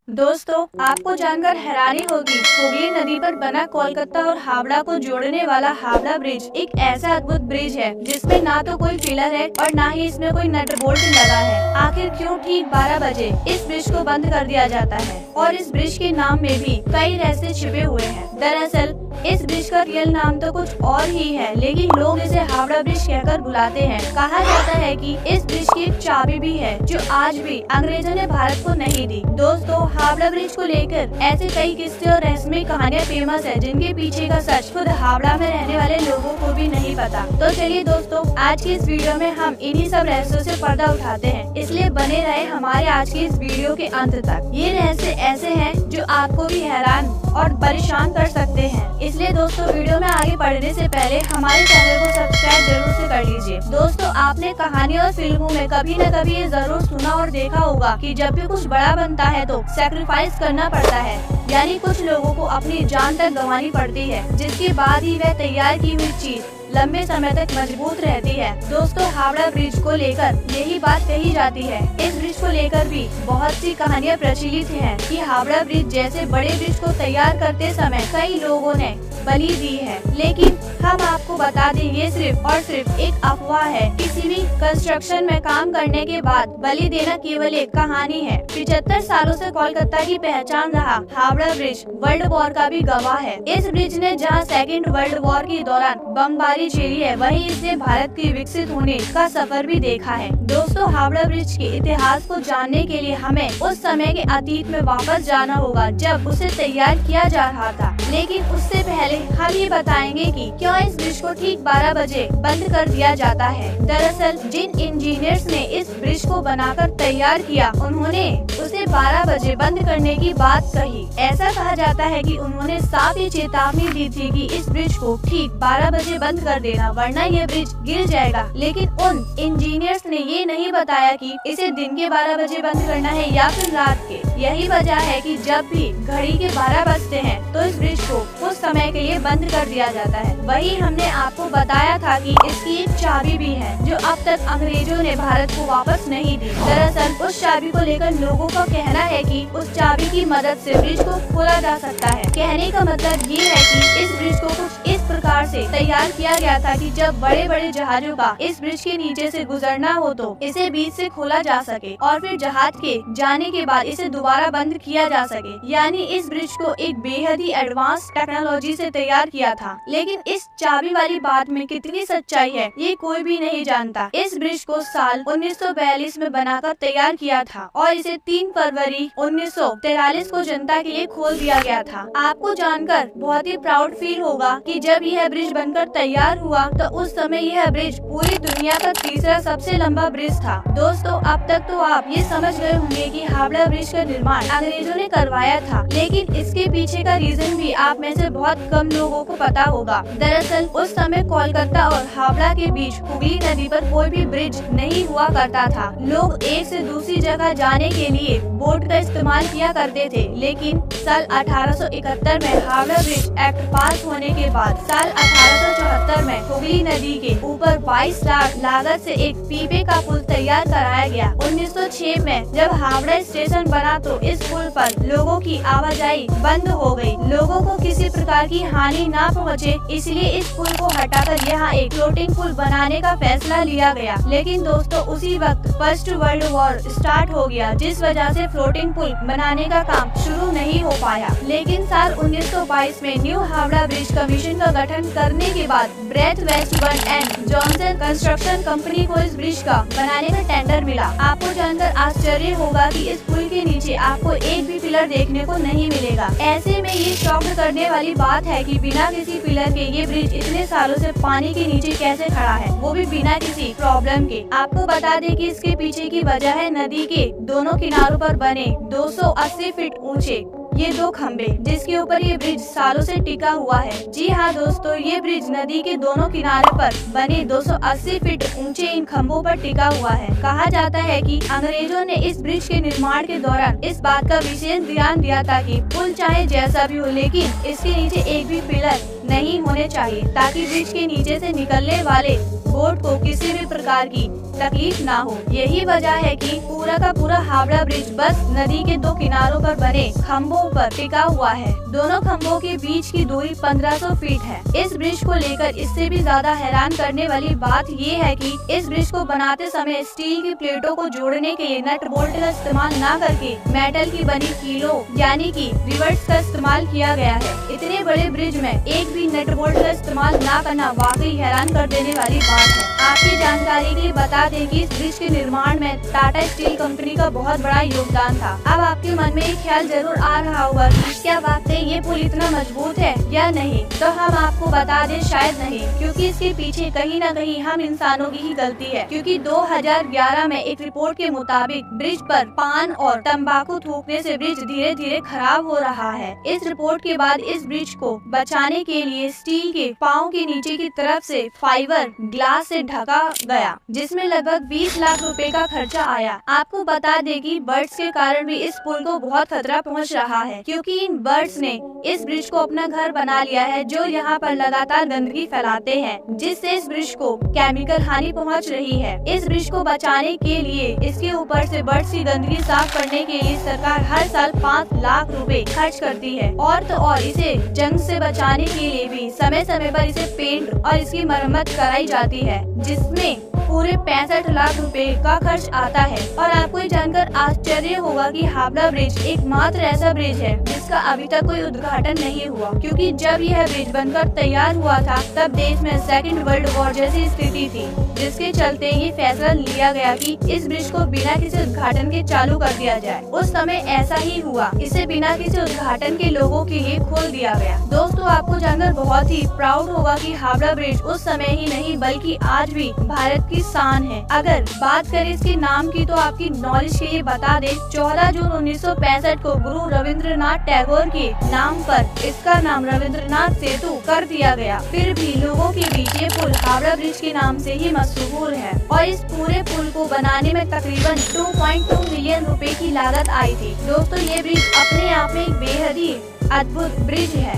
दोस्तों, आपको जानकर हैरानी होगी, हुगली नदी पर बना कोलकाता और हावड़ा को जोड़ने वाला हावड़ा ब्रिज एक ऐसा अद्भुत ब्रिज है जिसमें ना तो कोई पिलर है और ना ही इसमें कोई नट बोल्ट लगा है। आखिर क्यों ठीक 12 बजे इस ब्रिज को बंद कर दिया जाता है और इस ब्रिज के नाम में भी कई रहस्य छिपे हुए हैं। दरअसल इस ब्रिज का रियल नाम तो कुछ और ही है, लेकिन लोग इसे हावड़ा ब्रिज कहकर बुलाते हैं। कहा जाता है कि इस ब्रिज की एक चाबी भी है जो आज भी अंग्रेजों ने भारत को नहीं दी। दोस्तों, हावड़ा ब्रिज को लेकर ऐसे कई किस्से और रहस्यमय कहानियां फेमस है जिनके पीछे का सच खुद हावड़ा में रहने वाले लोगों को भी नहीं पता। तो चलिए दोस्तों, आज की इस वीडियो में हम इन्हीं सब रहस्यों से पर्दा उठाते हैं, इसलिए बने रहे हमारे आज की इस वीडियो के अंत तक। ये रहस्य ऐसे हैं जो आपको भी हैरान और परेशान कर सकते हैं, इसलिए दोस्तों वीडियो में आगे बढ़ने से पहले हमारे चैनल को सब्सक्राइब जरूर से कर लीजिए। दोस्तों, आपने कहानी और फिल्मों में कभी न कभी ये जरूर सुना और देखा होगा कि जब भी कुछ बड़ा बनता है तो सैक्रिफाइस करना पड़ता है, यानी कुछ लोगों को अपनी जान तक गंवानी पड़ती है, जिसके बाद ही वह तैयार की हुई चीज लंबे समय तक मजबूत रहती है। दोस्तों, हावड़ा ब्रिज को लेकर यही बात कही जाती है। इस ब्रिज को लेकर भी बहुत सी कहानियां प्रचलित हैं कि हावड़ा ब्रिज जैसे बड़े ब्रिज को तैयार करते समय कई लोगों ने बलि दी है, लेकिन हम आपको बता दें ये सिर्फ और सिर्फ एक अफवाह है। किसी भी कंस्ट्रक्शन में काम करने के बाद बलि देना केवल एक कहानी है। 75 सालों से कोलकाता की पहचान रहा हावड़ा ब्रिज वर्ल्ड वॉर का भी गवाह है। इस ब्रिज ने जहां सेकेंड वर्ल्ड वॉर के दौरान बमबारी झेली है, वहीं इसने भारत के विकसित होने का सफर भी देखा है। दोस्तों, हावड़ा ब्रिज के इतिहास को जानने के लिए हमें उस समय के अतीत में वापस जाना होगा जब उसे तैयार किया जा रहा था। लेकिन उससे पहले हम ये बताएंगे कि क्यों इस ब्रिज को ठीक 12 बजे बंद कर दिया जाता है। दरअसल जिन इंजीनियर्स ने इस ब्रिज को बनाकर तैयार किया, उन्होंने उसे 12 बजे बंद करने की बात कही। ऐसा कहा जाता है कि उन्होंने साफ ये चेतावनी दी थी कि इस ब्रिज को ठीक 12 बजे बंद कर देना, वरना ये ब्रिज गिर जाएगा। लेकिन उन इंजीनियर्स ने ये नहीं बताया कि इसे दिन के 12 बजे बंद करना है या फिर रात के। यही वजह है कि जब भी घड़ी के 12 बजते हैं तो इस ब्रिज को कुछ समय के लिए बंद कर दिया जाता है। वही हमने आपको बताया था कि इसकी एक चाबी भी है जो अब तक अंग्रेजों ने भारत को वापस नहीं दी। दरअसल उस चाबी को लेकर लोगों का कहना है कि उस चाबी की मदद से ब्रिज को खोला जा सकता है। कहने का मतलब ये है कि इस ब्रिज को कुछ इस प्रकार से तैयार किया गया था कि जब बड़े बड़े जहाजों का इस ब्रिज के नीचे से गुजरना हो तो इसे बीच से खोला जा सके और फिर जहाज के जाने के बाद इसे दोबारा बंद किया जा सके। यानी इस ब्रिज को एक बेहद ही एडवांस टेक्नोलॉजी से तैयार किया था। लेकिन इस चाबी वाली बात में कितनी सच्चाई है ये कोई भी नहीं जानता। इस ब्रिज को साल 1942 में बनाकर तैयार किया था और इसे 3 फरवरी 1943 को जनता के लिए खोल दिया गया था। आपको जानकर बहुत ही प्राउड फील होगा कि जब यह ब्रिज बनकर तैयार हुआ तो उस समय यह ब्रिज पूरी दुनिया का तीसरा सबसे लंबा ब्रिज था। दोस्तों, अब तक तो आप ये समझ गए होंगे कि हावड़ा ब्रिज का निर्माण अंग्रेजों ने करवाया था, लेकिन इसके पीछे का रीजन भी आप में से बहुत कम लोगों को पता होगा। दरअसल उस समय कोलकाता और हावड़ा के बीच हुगली नदी पर कोई भी ब्रिज नहीं हुआ करता था। लोग एक से दूसरी जगह जाने के लिए बोट का इस्तेमाल किया करते थे, लेकिन साल 1871 में हावड़ा ब्रिज एक्ट पास होने के बाद साल 1874 में हुगली नदी के ऊपर 22 लाख लागत से एक पीपे का पुल तैयार कराया गया। 1906 में जब हावड़ा स्टेशन बना तो इस पुल पर लोगों की आवाजाही बंद हो गई। लोगों को किसी प्रकार की हानि ना पहुँचे, इसलिए इस पुल को हटाकर यहाँ एक फ्लोटिंग पुल बनाने का फैसला लिया गया। लेकिन दोस्तों, उसी वक्त फर्स्ट वर्ल्ड वॉर स्टार्ट हो गया, जिस वजह से फ्लोटिंग पुल बनाने का काम शुरू नहीं हो पाया। लेकिन साल 1922 में न्यू हावड़ा ब्रिज कमीशन का गठन करने के बाद Braithwaite Burn and Johnson construction company को इस ब्रिज का बनाने का टेंडर मिला। आपको जानकर आश्चर्य होगा कि इस पुल के नीचे आपको एक भी पिलर देखने को नहीं मिलेगा। ऐसे में ये शॉक करने वाली बात है कि बिना किसी पिलर के ये ब्रिज इतने सालों से पानी के नीचे कैसे खड़ा है, वो भी बिना किसी प्रॉब्लम के। आपको बता दें कि इसके पीछे की वजह है नदी के दोनों किनारों पर बने 280 फीट ऊंचे ये 2 खंबे, जिसके ऊपर ये ब्रिज सालों से टिका हुआ है। जी हाँ दोस्तों, ये ब्रिज नदी के दोनों किनारे पर बने 280 फीट ऊंचे इन खंभों पर टिका हुआ है। कहा जाता है कि अंग्रेजों ने इस ब्रिज के निर्माण के दौरान इस बात का विशेष ध्यान दिया था कि पुल चाहे जैसा भी हो, लेकिन इसके नीचे एक भी पिलर नहीं होने चाहिए, ताकि ब्रिज के नीचे से निकलने वाले बोट को किसी भी प्रकार की तकलीफ ना हो। यही वजह है कि पूरा का पूरा हावड़ा ब्रिज बस नदी के दो किनारों पर बने खम्भों पर टिका हुआ है। दोनों खम्भों के बीच की दूरी 1500 फीट है। इस ब्रिज को लेकर इससे भी ज्यादा हैरान करने वाली बात ये है कि इस ब्रिज को बनाते समय स्टील की प्लेटों को जोड़ने के लिए नट बोल्ट का इस्तेमाल न करके मेटल की बनी कीलों यानी कि रिवर्स का इस्तेमाल किया गया है। इतने बड़े ब्रिज में एक भी नट बोल्ट का इस्तेमाल न करना वाकई हैरान कर देने वाली बात है। आपकी जानकारी के लिए बता दें कि इस ब्रिज के निर्माण में टाटा स्टील कंपनी का बहुत बड़ा योगदान था। अब आपके मन में एक ख्याल जरूर आ रहा होगा कि क्या वाकई ये पुल इतना मजबूत है या नहीं, तो हम आपको बता दें शायद नहीं, क्योंकि इसके पीछे कहीं न कहीं हम इंसानों की ही गलती है। क्योंकि 2011 में एक रिपोर्ट के मुताबिक ब्रिज पर पान और तंबाकू थूकने से ब्रिज धीरे धीरे खराब हो रहा है। इस रिपोर्ट के बाद इस ब्रिज को बचाने के लिए स्टील के पाँव के नीचे की तरफ से फाइबर ग्लास से ढका गया, जिसमें लगभग 20 लाख रुपए का खर्चा आया। आपको बता दें कि बर्ड्स के कारण भी इस पुल को बहुत खतरा पहुंच रहा है, क्योंकि इन बर्ड्स ने इस ब्रिज को अपना घर बना लिया है, जो यहाँ पर लगातार गंदगी फैलाते हैं, जिससे इस ब्रिज को केमिकल हानि पहुंच रही है। इस ब्रिज को बचाने के लिए इसके ऊपर से बर्ड्स की गंदगी साफ करने के लिए सरकार हर साल 5 लाख रुपए खर्च करती है। और तो और इसे जंग से बचाने के लिए भी समय समय पर इसे पेंट और इसकी मरम्मत कराई जाती है, जिसमें पूरे 65 लाख रुपए का खर्च आता है। और आपको ये जानकर आश्चर्य होगा कि हावड़ा ब्रिज एकमात्र ऐसा ब्रिज है जिसका अभी तक कोई उद्घाटन नहीं हुआ, क्योंकि जब यह ब्रिज बनकर तैयार हुआ था तब देश में सेकेंड वर्ल्ड वॉर जैसी स्थिति थी, जिसके चलते ये फैसला लिया गया कि इस ब्रिज को बिना किसी उद्घाटन के चालू कर दिया जाए। उस समय ऐसा ही हुआ, इसे बिना किसी उद्घाटन के लोगों के लिए खोल दिया गया। दोस्तों, आपको जानकर बहुत ही प्राउड होगा कि हावड़ा ब्रिज उस समय ही नहीं बल्कि आज भी भारत की शान है। अगर बात करें इसके नाम की तो आपकी नॉलेज के लिए बता दें, 14 जून 1965 को गुरु रविंद्रनाथ टैगोर के नाम पर इसका नाम रविंद्रनाथ सेतु कर दिया गया। फिर भी लोगों के बीच ये पुल हावड़ा ब्रिज के नाम से ही मशहूर है। और इस पूरे पुल को बनाने में तकरीबन 2.2 मिलियन रुपए की लागत आई थी। दोस्तों, ये ब्रिज अपने आप में एक बेहद ही अद्भुत ब्रिज है।